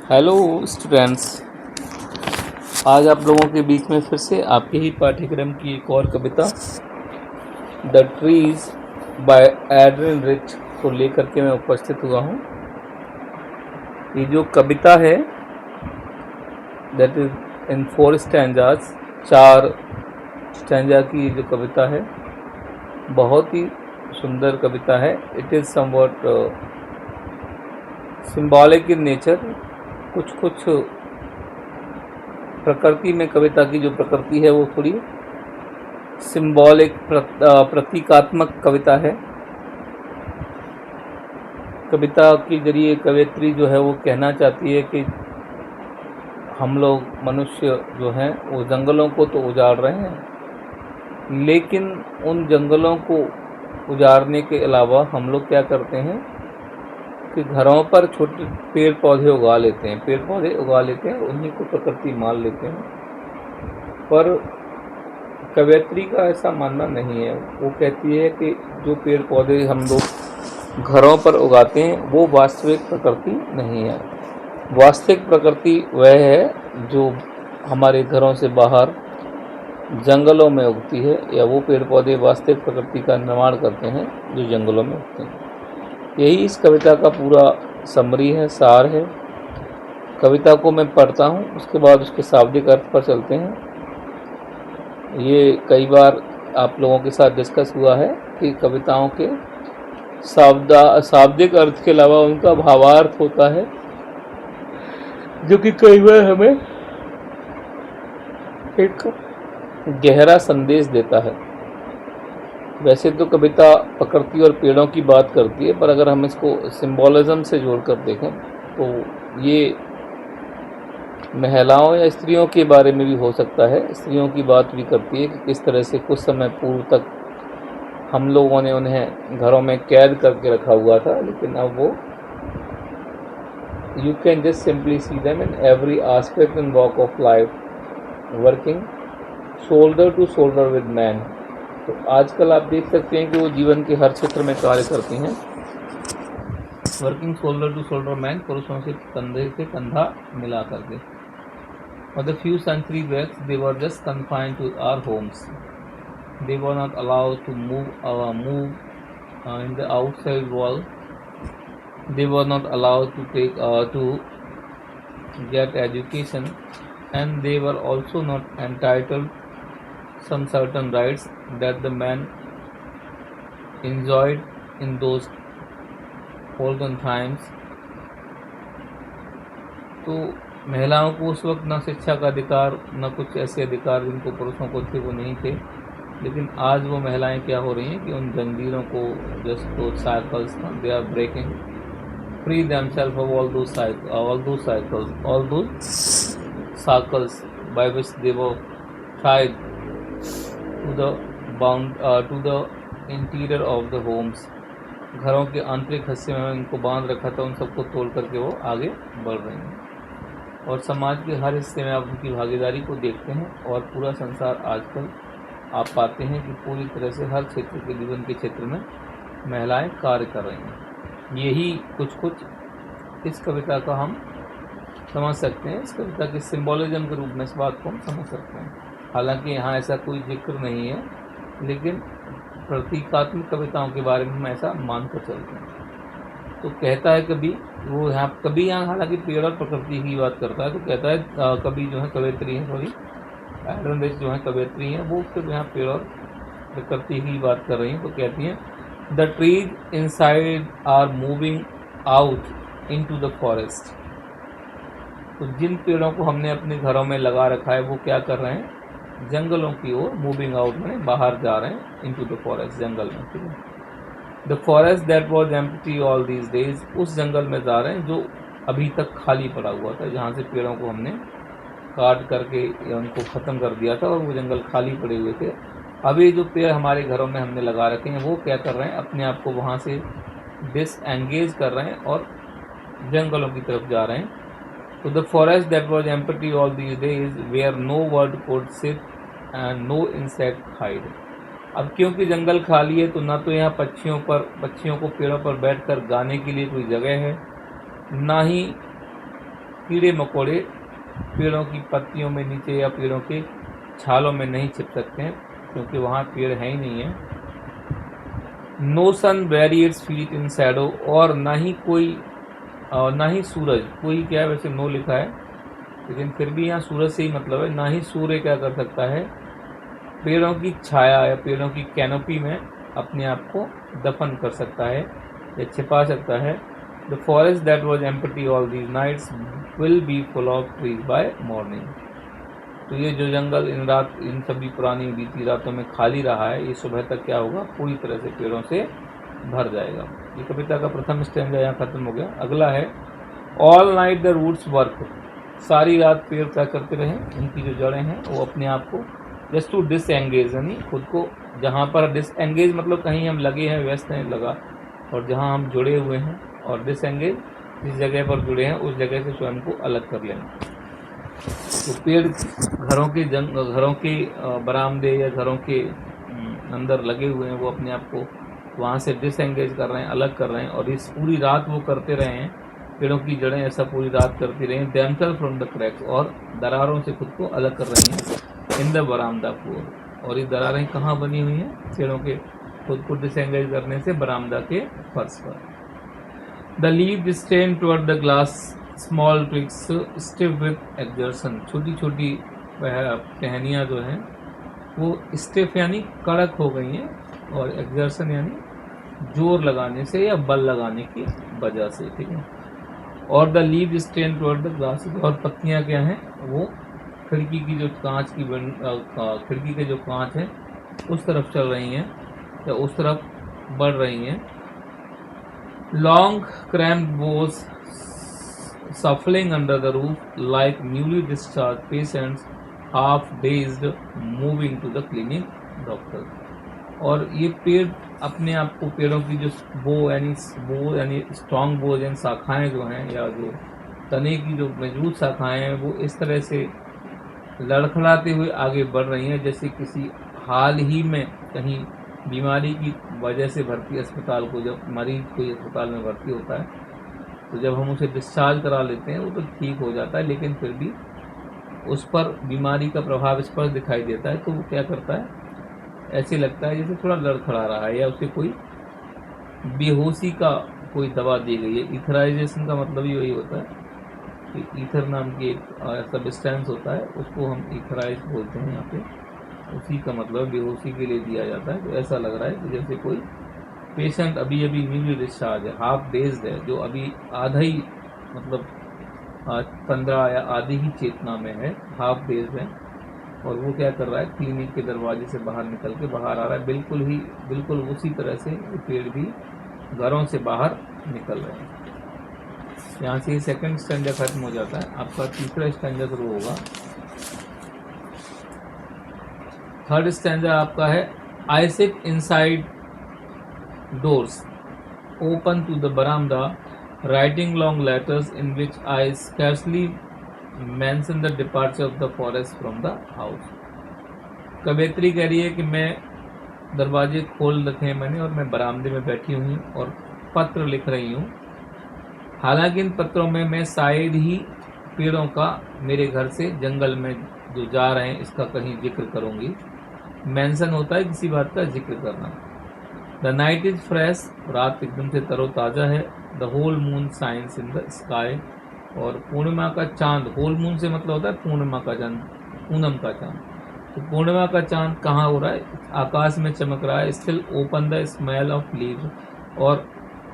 Hello students. आज आप लोगों के बीच में फिर से आपके ही पाठ्यक्रम की एक और कविता the trees by Adrienne Rich को लेकर के मैं उपस्थित हुआ हूँ। ये जो कविता है that is in 4 stanzas, 4 stanza की जो कविता है बहुत ही सुंदर कविता है। It is somewhat symbolic in nature. कुछ प्रकृति में कविता की जो प्रकृति है वो थोड़ी सिंबॉलिक प्रतीकात्मक कविता है। कविता के जरिए कवयित्री जो है वो कहना चाहती है कि हम लोग मनुष्य जो हैं वो जंगलों को तो उजाड़ रहे हैं, लेकिन उन जंगलों को उजाड़ने के अलावा हम लोग क्या करते हैं कि घरों पर छोटे पेड़ पौधे उगा लेते हैं, उन्हीं को प्रकृति मान लेते हैं। पर कवयित्री का ऐसा मानना नहीं है। वो कहती है कि जो पेड़ पौधे हम लोग घरों पर उगाते हैं वो वास्तविक प्रकृति नहीं है। वास्तविक प्रकृति वह है जो हमारे घरों से बाहर जंगलों में उगती है, या वो पेड़ पौधे वास्तविक प्रकृति का निर्माण करते हैं जो जंगलों में उगते हैं। यही इस कविता का पूरा समरी है, सार है। कविता को मैं पढ़ता हूँ, उसके बाद उसके शाब्दिक अर्थ पर चलते हैं। ये कई बार आप लोगों के साथ डिस्कस हुआ है कि कविताओं के शाब्दिक अर्थ के अलावा उनका भावार्थ होता है, जो कि कई बार हमें एक गहरा संदेश देता है। वैसे तो कविता प्रकृति और पेड़ों की बात करती है, पर अगर हम इसको सिंबॉलिज्म से जोड़कर देखें तो ये महिलाओं या स्त्रियों के बारे में भी हो सकता है। स्त्रियों की बात भी करती है कि किस तरह से कुछ समय पूर्व तक हम लोगों ने उन्हें घरों में कैद करके रखा हुआ था, लेकिन अब वो you can just simply see them in every aspect and walk of life, working shoulder to shoulder with man. तो आजकल आप देख सकते हैं कि वो जीवन के हर क्षेत्र में कार्य करती हैं, working shoulder to shoulder man, पुरुषों से कंधे से कंधा मिला करके। For the few century back, they were just confined to our homes. They were not allowed to move in the outside world. They were not allowed to get education, and they were also not entitled some certain rights that the man enjoyed in those olden times. तो महिलाओं को उस वक्त न शिक्षा का अधिकार, न कुछ ऐसे अधिकार जिनको पुरुषों को थे वो नहीं थे। लेकिन आज वो महिलाएं क्या हो रही हैं कि उन जंजीरों को, जस्ट दो shackles, they are breaking free themselves of all those circles by which they were tied to the interior of the homes. घरों के आंतरिक हिस्से में उनको बांध रखा था, उन सबको तोड़ करके वो आगे बढ़ रहे हैं। और समाज के हर हिस्से में आप उनकी भागीदारी को देखते हैं, और पूरा संसार आजकल आप पाते हैं कि पूरी तरह से हर क्षेत्र के जीवन के क्षेत्र में महिलाएं कार्य कर रही हैं। यही कुछ इस कविता का हम समझ सकते हैं। इस कविता के सिंबॉलिज्म के रूप में इस बात को हम समझ सकते हैं। हालांकि यहाँ ऐसा कोई जिक्र नहीं है, लेकिन प्रतीकात्मक कविताओं के बारे में हम ऐसा मानकर चलते हैं। तो कहता है कभी यहाँ हालांकि पेड़ और प्रकृति की बात करता है, तो कहता है कभी जो है कवयित्री है, एड्रिन रिच जो है कवयित्री हैं, वो फिर यहाँ पेड़ और प्रकृति की बात कर रही हैं। तो कहती हैं the trees inside are moving out into the forest. तो जिन पेड़ों को हमने अपने घरों में लगा रखा है वो क्या कर रहे हैं, जंगलों की ओर मूविंग आउट माने बाहर जा रहे हैं, इनटू द फॉरेस्ट, जंगल में। ठीक है, the forest that was empty all these days, उस जंगल में जा रहे हैं जो अभी तक खाली पड़ा हुआ था, जहाँ से पेड़ों को हमने काट करके या उनको ख़त्म कर दिया था और वो जंगल खाली पड़े हुए थे। अभी जो पेड़ हमारे घरों में हमने लगा रखे हैं वो क्या कर रहे हैं, अपने आप को वहाँ से डिसएंगेज कर रहे हैं और जंगलों की तरफ जा रहे हैं। तो the forest that was empty all these days where no bird could sit and no insect hide. अब क्योंकि जंगल खाली है तो ना तो यहाँ पक्षियों को पेड़ों पर बैठकर गाने के लिए कोई जगह है, ना ही कीड़े मकोड़े पेड़ों की पत्तियों में नीचे या पेड़ों के छालों में नहीं छिप सकते हैं, क्योंकि वहाँ पेड़ है ही नहीं है। No sun barriers feet in shadow, और ना ही सूरज, कोई क्या है, वैसे नो लिखा है लेकिन फिर भी यहाँ सूरज से ही मतलब है, ना ही सूर्य क्या कर सकता है पेड़ों की छाया या पेड़ों की कैनोपी में अपने आप को दफन कर सकता है या छिपा सकता है। The forest that was empty all these nights will be full of trees by morning. तो ये जो जंगल इन सभी पुरानी बीती रातों में खाली रहा है, ये सुबह तक क्या होगा, पूरी तरह से पेड़ों से भर जाएगा। ये कविता का प्रथम स्टैंजा यहाँ खत्म हो गया। अगला है all night the roots work, सारी रात पेड़ क्या करते रहे, उनकी जो जड़ें हैं वो अपने आप को जस्ट टू डिसएंगेज, यानी खुद को, जहाँ पर डिसएंगेज मतलब कहीं हम लगे हैं, व्यस्त हैं, लगा, और जहाँ हम जुड़े हुए हैं, और डिसएंगेज जिस जगह पर जुड़े हैं उस जगह से स्वयं को अलग कर लेना। तो पेड़ घरों के बरामदे या घरों के अंदर लगे हुए हैं, वो अपने आप को वहाँ से डिसएंगेज कर रहे हैं, अलग कर रहे हैं, और इस पूरी रात वो करते रहे हैं, पेड़ों की जड़ें ऐसा पूरी रात करती रही, देमसेल्फ फ्रॉम द क्रैक्स, और दरारों से खुद को अलग कर रही हैं इन द बरामदा फ्लोर। और ये दरारें कहाँ बनी हुई हैं, पेड़ों के खुद को डिसएंगेज करने से बरामदा के फर्श पर। The leaves strain toward the glass small twigs stiff with exertion, छोटी छोटी टहनियाँ जो हैं वो स्टिफ यानी कड़क हो गई हैं, और एक्सर्शन यानी जोर लगाने से या बल लगाने की वजह से, ठीक है। और the leaves strain toward the glass, और पत्तियाँ क्या हैं, वो खिड़की की जो कांच की खिड़की के जो कांच है उस तरफ चल रही हैं या उस तरफ बढ़ रही हैं। Long cramped boughs shuffling under the roof like newly discharged patients half dazed moving to the clinic doctor. और ये पेड़ अपने आप को, पेड़ों की जो बो यानी स्ट्रॉन्ग बो यानी शाखाएँ जो हैं, या जो तने की जो मजबूत शाखाएँ हैं, वो इस तरह से लड़खड़ाते हुए आगे बढ़ रही हैं जैसे किसी हाल ही में कहीं बीमारी की वजह से भर्ती अस्पताल को, जब मरीज कोई अस्पताल में भर्ती होता है तो जब हम उसे डिस्चार्ज करा लेते हैं वो तो ठीक हो जाता है, लेकिन फिर भी उस पर बीमारी का प्रभाव स्पष्ट दिखाई देता है। तो वो क्या करता है, ऐसे लगता है जैसे थोड़ा लड़खड़ा रहा है, या उसे कोई बेहोशी का कोई दवा दी गई है। इथराइजेशन का मतलब ही वही होता है कि ईथर नाम की एक सब्सटेंस होता है, उसको हम इथराइज बोलते हैं यहाँ पे, उसी का मतलब बेहोशी के लिए दिया जाता है। तो ऐसा लग रहा है कि जैसे कोई पेशेंट अभी न्यूली डिस्चार्ज है, हाफ डेज्ड है, जो अभी आधा ही मतलब 15 या आधी ही चेतना में है, हाफ डेज्ड है, और वो क्या कर रहा है, क्लिनिक के दरवाजे से बाहर निकल के बाहर आ रहा है। बिल्कुल उसी तरह से ये पेड़ भी घरों से बाहर निकल रहे हैं। यहाँ से सेकंड स्टैंजा खत्म हो जाता है, आपका तीसरा स्टैंजा शुरू होगा। थर्ड स्टैंजा आपका है I sit inside doors open to the बरामदा writing long letters in which I scarcely mention the departure of the forest from the house. कवयित्री कह रही है कि मैं दरवाजे खोल रखे हैं मैंने, और मैं बरामदे में बैठी हुई और पत्र लिख रही हूँ। हालांकि इन पत्रों में मैं शायद ही पेड़ों का मेरे घर से जंगल में जो जा रहे हैं इसका कहीं जिक्र करूँगी। मेंशन होता है किसी बात का जिक्र करना। द नाइट इज फ्रेश, रात एकदम से तरोताज़ा है। The whole moon shines in the sky, और पूर्णिमा का चांद, होल मून से मतलब होता है पूर्णिमा का चांद, पूनम का चांद। तो पूर्णिमा का चांद कहाँ हो रहा है, आकाश में चमक रहा है। Still open the smell of leaves, और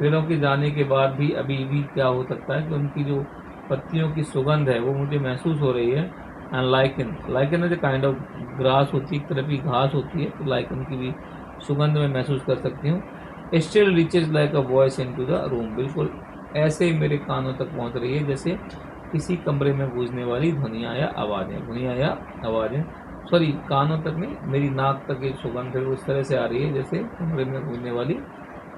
पेड़ों के जाने के बाद भी अभी भी क्या हो सकता है कि उनकी जो पत्तियों की सुगंध है वो मुझे महसूस हो रही है। And lichen is a kind of grass होती है, एक तरह की घास होती है, तो लाइकन की भी सुगंध में महसूस कर सकती हूँ। Still reaches like a voice into the room, बिल्कुल ऐसे ही मेरे कानों तक पहुँच रही है जैसे किसी कमरे में गूंजने वाली ध्वनियाँ या आवाज़ें, सॉरी कानों तक नहीं, मेरी नाक तक एक सुगंध है, उस तरह से आ रही है जैसे कमरे में गूंजने वाली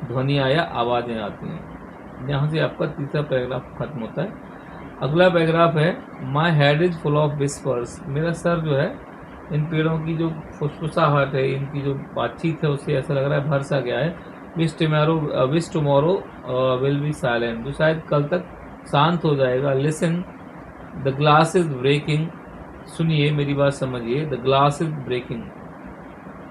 ध्वनियाँ या आवाज़ें आती हैं। यहाँ से आपका तीसरा पैराग्राफ खत्म होता है। अगला पैराग्राफ है my head is full of whispers, मेरा सर जो है इन पेड़ों की जो फुसफुसाहट है, इनकी जो बातचीत है उससे ऐसा लग रहा है भर सा गया है। Which tomorrow will be silent, जो शायद कल तक शांत हो जाएगा। Listen the glass is breaking, सुनिए मेरी बात समझिए, द ग्लास इज ब्रेकिंग,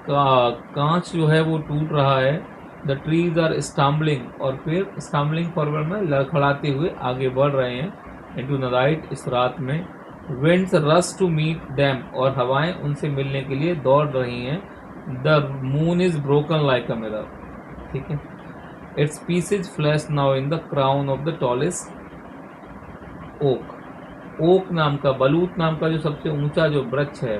कांच जो है वो टूट रहा है। द ट्रीज आर स्टम्बलिंग, और फिर स्टम्बलिंग फॉरवर्ड में लड़खड़ाते हुए आगे बढ़ रहे हैं, इनटू द नाइट, इस रात में। Winds rush to meet them, और हवाएं उनसे मिलने के लिए दौड़ रही हैं। The moon is broken like a mirror, ठीक है। Its pieces flash now in the crown of the tallest oak, oak नाम का, बलूत नाम का जो सबसे ऊंचा जो वृक्ष है,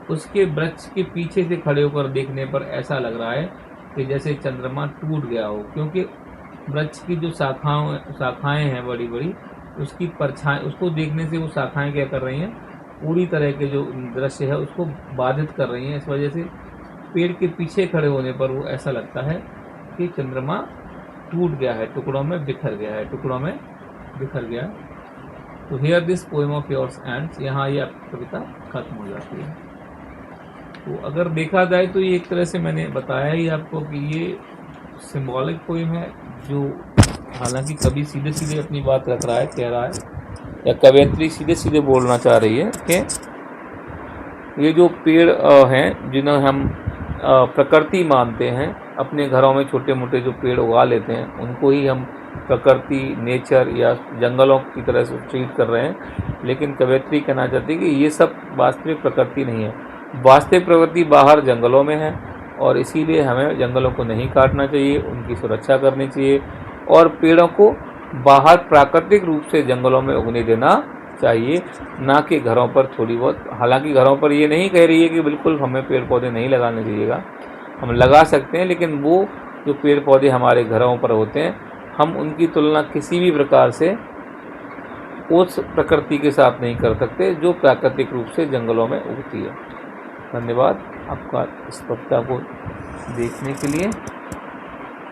उसके वृक्ष के पीछे से खड़े होकर देखने पर ऐसा लग रहा है कि जैसे चंद्रमा टूट गया हो, क्योंकि वृक्ष की जो शाखाएं हैं बड़ी बड़ी, उसकी परछाई, उसको देखने से वो शाखाएं क्या कर रही हैं, पूरी तरह के जो दृश्य है उसको बाधित कर रही हैं। इस वजह से पेड़ के पीछे खड़े होने पर वो ऐसा लगता है कि चंद्रमा टूट गया है, टुकड़ों में बिखर गया है, टुकड़ों में बिखर गया। तो here this poem of yours ends, यहाँ ये आपकी कविता खत्म हो जाती है। तो अगर देखा जाए तो ये एक तरह से मैंने बताया ही आपको कि ये सिंबॉलिक पोएम है, जो हालांकि कभी सीधे सीधे अपनी बात रख रहा है, कह रहा है, या कवयित्री सीधे सीधे बोलना चाह रही है कि ये जो पेड़ हैं जिन्हें हम प्रकृति मानते हैं, अपने घरों में छोटे मोटे जो पेड़ उगा लेते हैं, उनको ही हम प्रकृति, नेचर या जंगलों की तरह से ट्रीट कर रहे हैं। लेकिन कवयित्री कहना चाहती है कि ये सब वास्तविक प्रकृति नहीं है, वास्तविक प्रकृति बाहर जंगलों में है, और इसीलिए हमें जंगलों को नहीं काटना चाहिए, उनकी सुरक्षा करनी चाहिए, और पेड़ों को बाहर प्राकृतिक रूप से जंगलों में उगने देना चाहिए, ना कि घरों पर थोड़ी बहुत। हालांकि घरों पर ये नहीं कह रही है कि बिल्कुल हमें पेड़ पौधे नहीं लगाने चाहिएगा, हम लगा सकते हैं, लेकिन वो जो पेड़ पौधे हमारे घरों पर होते हैं, हम उनकी तुलना किसी भी प्रकार से उस प्रकृति के साथ नहीं कर सकते जो प्राकृतिक रूप से जंगलों में उगती है। धन्यवाद आपका इस कविता को देखने के लिए।